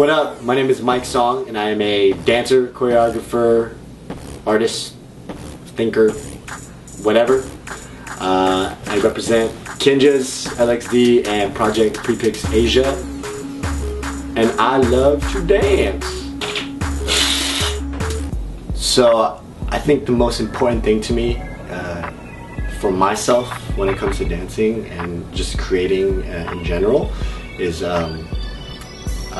What up? My name is Mike Song, and I am a dancer, choreographer, artist, thinker, whatever. I represent KINJAZ, LXD, and Project Prepix Asia, and I love to dance. So I think the most important thing to me for myself when it comes to dancing and just creating in general is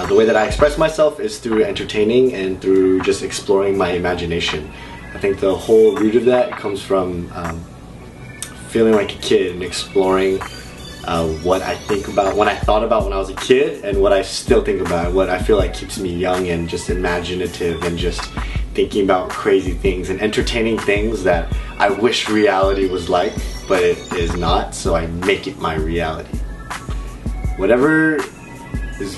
the way that I express myself is through entertaining and through just exploring my imagination. I think the whole root of that comes from feeling like a kid and exploring what I think about, what I thought about when I was a kid, and what I still think about, what I feel like keeps me young and just imaginative and just thinking about crazy things and entertaining things that I wish reality was like, but it is not, so I make it my reality. Whatever is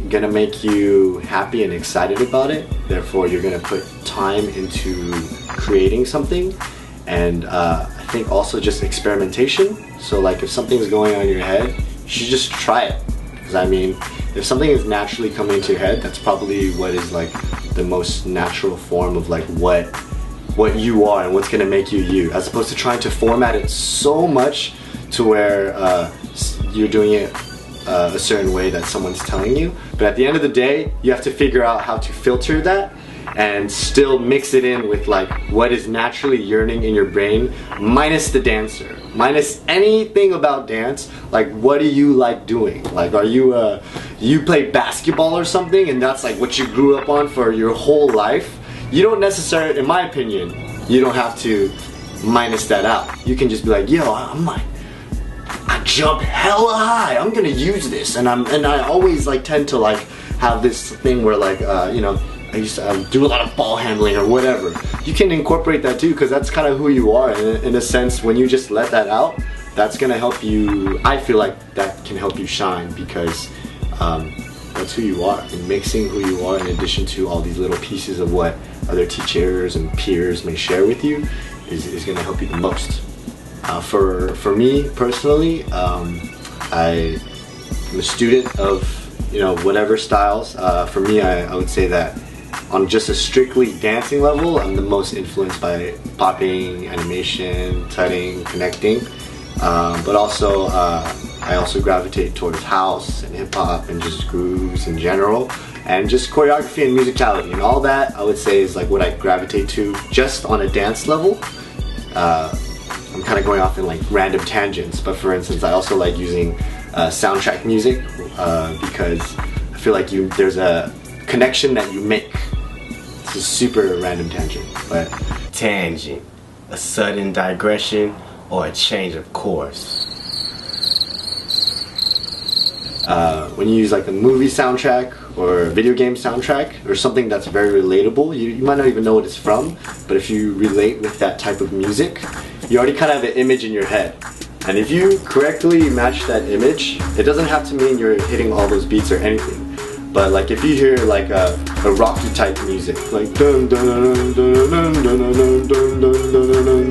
gonna make you happy and excited about it, therefore you're gonna put time into creating something. And I think also just experimentation. So like if something's going on in your head, you should just try it. Because I mean, if something is naturally coming into your head, that's probably what is like the most natural form of like what you are and what's gonna make you you, as opposed to trying to format it so much to where you're doing it a certain way that someone's telling you. But at the end of the day, you have to figure out how to filter that and still mix it in with like what is naturally yearning in your brain, minus the dancer, minus anything about dance. Like, what do you like doing? Like, are you you play basketball or something and that's like what you grew up on for your whole life? You don't necessarily, in my opinion, you don't have to minus that out. You can just be like, yo, I jump hella high, I'm gonna use this. And I always like tend to like have this thing where like you know, I used to do a lot of ball handling or whatever. You can incorporate that too, because that's kind of who you are. And in a sense, when you just let that out, that's gonna help you. I feel like that can help you shine, because that's who you are. And mixing who you are in addition to all these little pieces of what other teachers and peers may share with you is gonna help you the most. For me personally, I'm a student of, you know, whatever styles. For me, I would say that on just a strictly dancing level, I'm the most influenced by popping, animation, tutting, connecting. But also, I also gravitate towards house and hip hop and just grooves in general, and just choreography and musicality, and all that I would say is like what I gravitate to just on a dance level. I'm kind of going off in like random tangents, but for instance, I also like using soundtrack music because I feel like there's a connection that you make. It's a super random tangent, but tangent, a sudden digression or a change of course. When you use like a movie soundtrack or a video game soundtrack or something that's very relatable, you might not even know what it's from, but if you relate with that type of music, you already kind of have an image in your head. And if you correctly match that image, it doesn't have to mean you're hitting all those beats or anything. But like if you hear like a rocky type music, like dun dun dun dun dun dun dun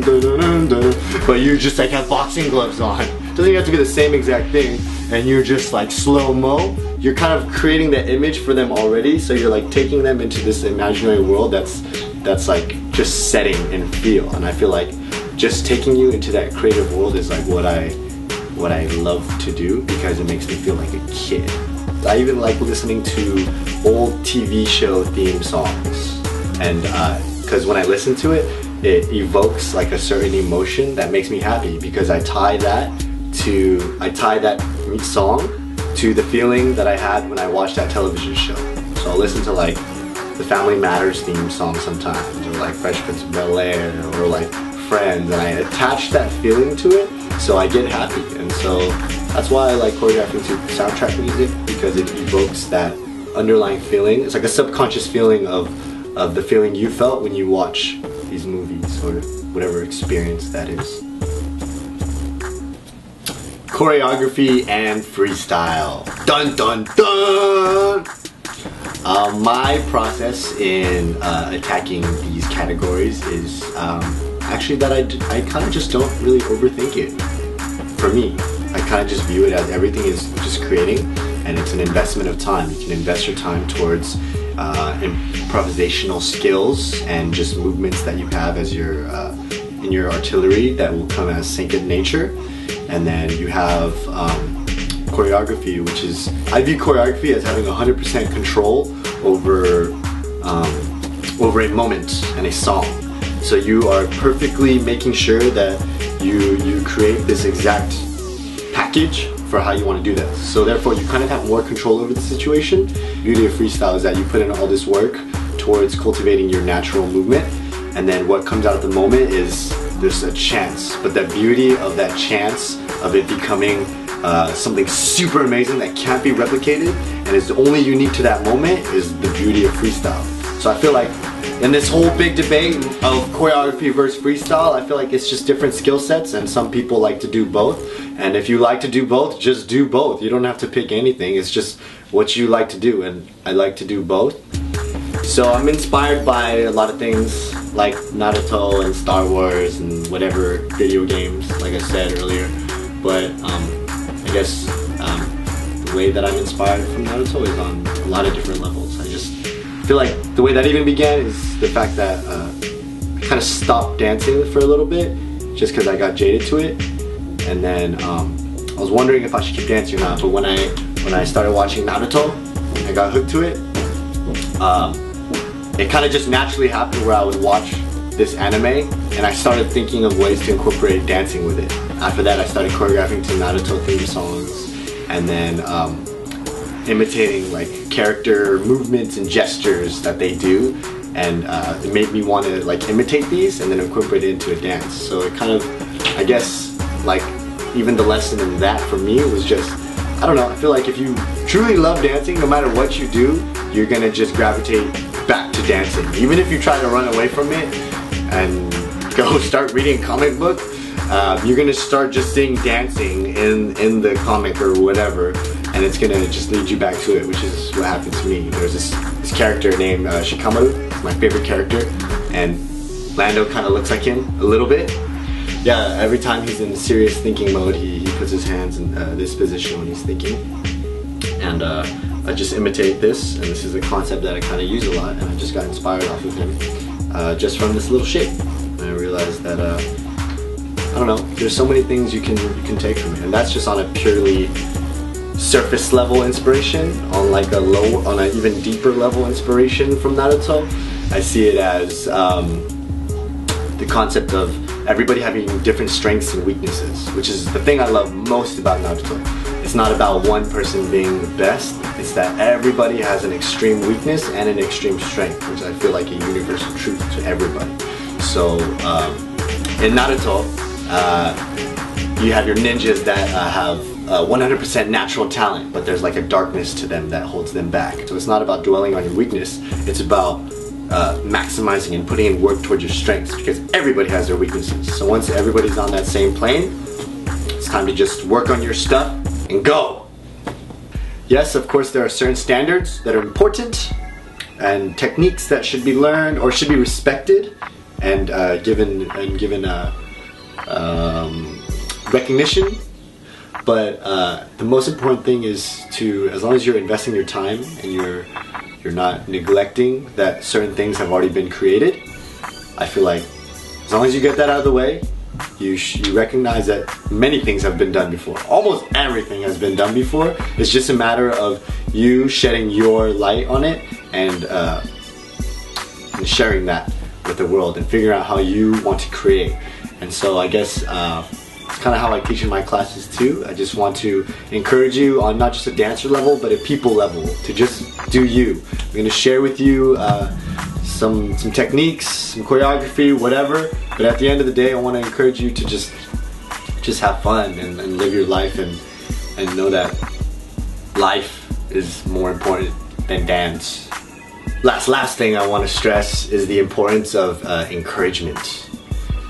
dun dun dun, but you just like have boxing gloves on, doesn't even have to be the same exact thing, and you're just like slow-mo, you're kind of creating the image for them already, so you're like taking them into this imaginary world that's like just setting and feel. And I feel like just taking you into that creative world is like what I love to do, because it makes me feel like a kid. I even like listening to old TV show theme songs, and because when I listen to it, it evokes like a certain emotion that makes me happy, because I tie that song to the feeling that I had when I watched that television show. So I'll listen to like the Family Matters theme song sometimes, or like Fresh Prince of Bel-Air, or like Friends, and I attach that feeling to it, so I get happy. And so that's why I like choreographing to soundtrack music, because it evokes that underlying feeling. It's like a subconscious feeling of the feeling you felt when you watch these movies or whatever experience that is. Choreography and freestyle. Dun dun dun! My process in attacking these categories is actually that I kind of just don't really overthink it. For me, I kind of just view it as everything is just creating, and it's an investment of time. You can invest your time towards improvisational skills and just movements that you have as your in your artillery that will come as synced nature. And then you have choreography, which is, I view choreography as having 100% control over a moment and a song. So you are perfectly making sure that you create this exact package for how you want to do that. So therefore you kind of have more control over the situation. The beauty of freestyle is that you put in all this work towards cultivating your natural movement, and then what comes out at the moment is there's a chance. But the beauty of that chance of it becoming something super amazing that can't be replicated and is only unique to that moment is the beauty of freestyle. So I feel like in this whole big debate of choreography versus freestyle, I feel like it's just different skill sets, and some people like to do both. And if you like to do both, just do both. You don't have to pick anything. It's just what you like to do, and I like to do both. So I'm inspired by a lot of things like Naruto and Star Wars and whatever video games, like I said earlier. But I guess the way that I'm inspired from Naruto is on a lot of different levels. I just feel like the way that even began is the fact that I kind of stopped dancing for a little bit just because I got jaded to it. And then I was wondering if I should keep dancing or not, but when I started watching Naruto, I got hooked to it. It kind of just naturally happened where I would watch this anime and I started thinking of ways to incorporate dancing with it. After that I started choreographing to Naruto theme songs, and then imitating like character movements and gestures that they do, and it made me want to like imitate these and then incorporate it into a dance. So it kind of, I guess, like even the lesson in that for me was just, I don't know, I feel like if you truly love dancing, no matter what you do, you're gonna just gravitate back to dancing. Even if you try to run away from it and go start reading comic book, you're gonna start just seeing dancing in the comic or whatever, and it's gonna just lead you back to it, which is what happened to me. There's this character named Shikamaru, my favorite character, and Lando kind of looks like him a little bit. Yeah, every time he's in serious thinking mode, he puts his hands in this position when he's thinking. And I just imitate this, and this is a concept that I kind of use a lot, and I just got inspired off of him just from this little shape. And I realized that, I don't know, there's so many things you can take from it, and that's just on a purely surface level inspiration. On an even deeper level inspiration from Naruto, I see it as the concept of everybody having different strengths and weaknesses, which is the thing I love most about Naruto. It's not about one person being the best, it's that everybody has an extreme weakness and an extreme strength, which I feel like a universal truth to everybody. So in Naruto, you have your ninjas that have 100% natural talent, but there's like a darkness to them that holds them back. So it's not about dwelling on your weakness, it's about maximizing and putting in work towards your strengths, because everybody has their weaknesses. So once everybody's on that same plane, it's time to just work on your stuff and go. Yes, of course there are certain standards that are important and techniques that should be learned or should be respected and given recognition. But the most important thing is to, as long as you're investing your time and you're not neglecting that certain things have already been created, I feel like as long as you get that out of the way, you recognize that many things have been done before. Almost everything has been done before. It's just a matter of you shedding your light on it and sharing that with the world and figuring out how you want to create. And so I guess it's kind of how I teach in my classes too. I just want to encourage you on not just a dancer level, but a people level, to just do you. I'm going to share with you some techniques, some choreography, whatever. But at the end of the day, I want to encourage you to just have fun and live your life and know that life is more important than dance. Last thing I want to stress is the importance of encouragement.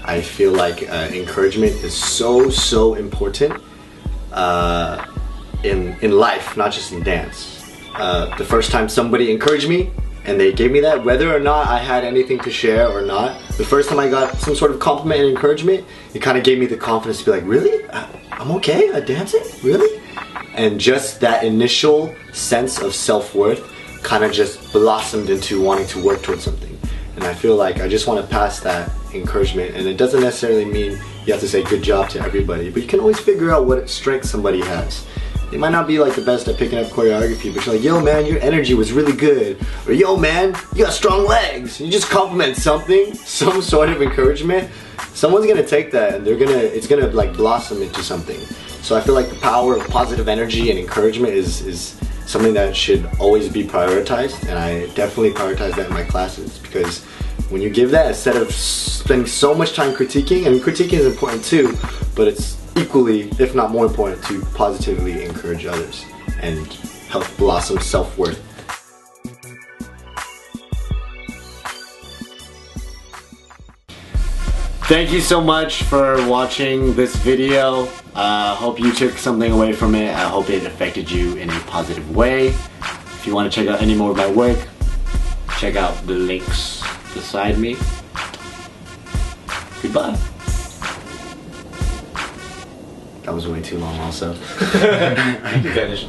I feel like encouragement is so important in life, not just in dance. The first time somebody encouraged me and they gave me that, whether or not I had anything to share or not, the first time I got some sort of compliment and encouragement, it kind of gave me the confidence to be like, really? I'm okay at dancing? Really? and just that initial sense of self-worth kind of just blossomed into wanting to work towards something. And I feel like I just want to pass that encouragement, and it doesn't necessarily mean you have to say good job to everybody, but you can always figure out what strength somebody has. They might not be like the best at picking up choreography, but you're like, yo man, your energy was really good, or yo man, you got strong legs. You just compliment something, some sort of encouragement, someone's gonna take that and it's gonna like blossom into something. So I feel like the power of positive energy and encouragement is something that should always be prioritized, and I definitely prioritize that in my classes, because when you give that, instead of spending so much time critiquing, and critiquing is important too, but it's equally, if not more important, to positively encourage others and help blossom self-worth. Thank you so much for watching this video. Hope you took something away from it. I hope it affected you in a positive way. If you want to check out any more of my work, check out the links beside me. Goodbye. That was way too long also. You finished.